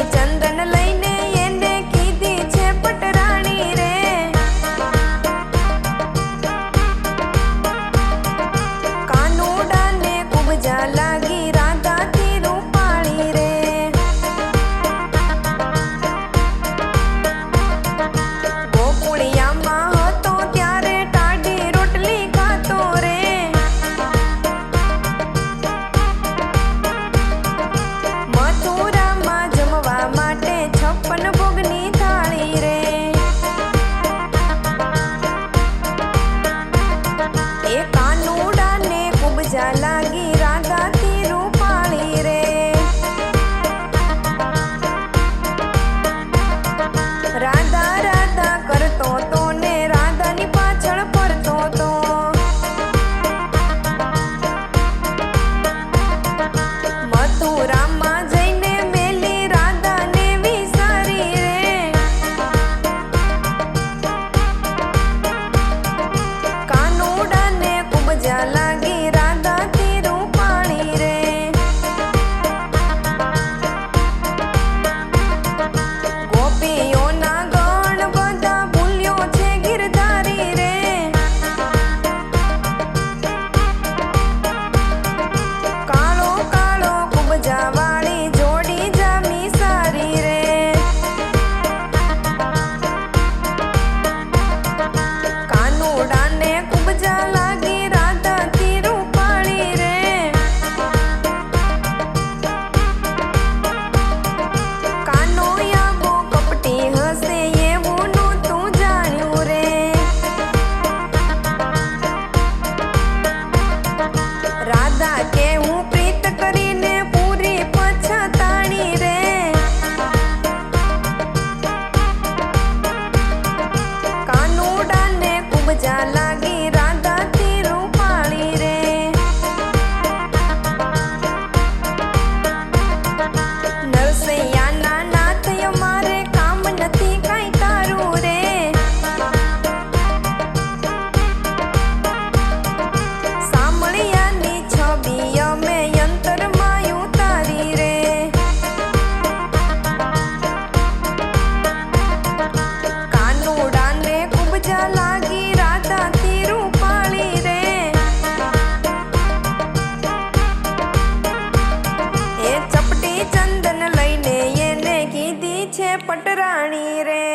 चंदन लईने एने कीधी छे पटराणी रे। कानूडा ने कुबजा लागी राधा थी रूपाणी रे। गोकुळिया मां हतो त्यारे टाढी रोटली खातो रे। मथुरा मां जमवा माटे 56 भोगनी थाળી रे। ए कानूडा ने कुबजा लागी राधा थी रूपाणी रे। राधा राधा करतो तो ने राधानी पाछळ फरतो तो। मथुरा मां जईने मेली राधा ने विसारी रे। कानूडा ने कुबजा लागी राधा थी रूपाणी रे। गोपीओना गण बधा भूल्यो छे गिरधारी रे। काळो काळो कुबजा वाળી जोड़ी जामी सारी रे। कानूडा ने कुबजा लागी राधा थी रूपाणी रे। कानोया बो कपटी हसे एवुं नहोતું જાણ્યું રે। राधा के हूँ प्रीत करीने पूरी पछताणी रे। कानूडा ने कुबजा लागी राधा थी रूपाणी रे। नरसैया ना नाथ मारे काम नथी काई तारू रे। सामळियानी छबी अमे यंतरमां उतारी रे। कानूडा ने कुबजा लागी राधा थी रूपाणी रे। ए चपटी चंदन लईने एने कीधी छे पटराणी रे।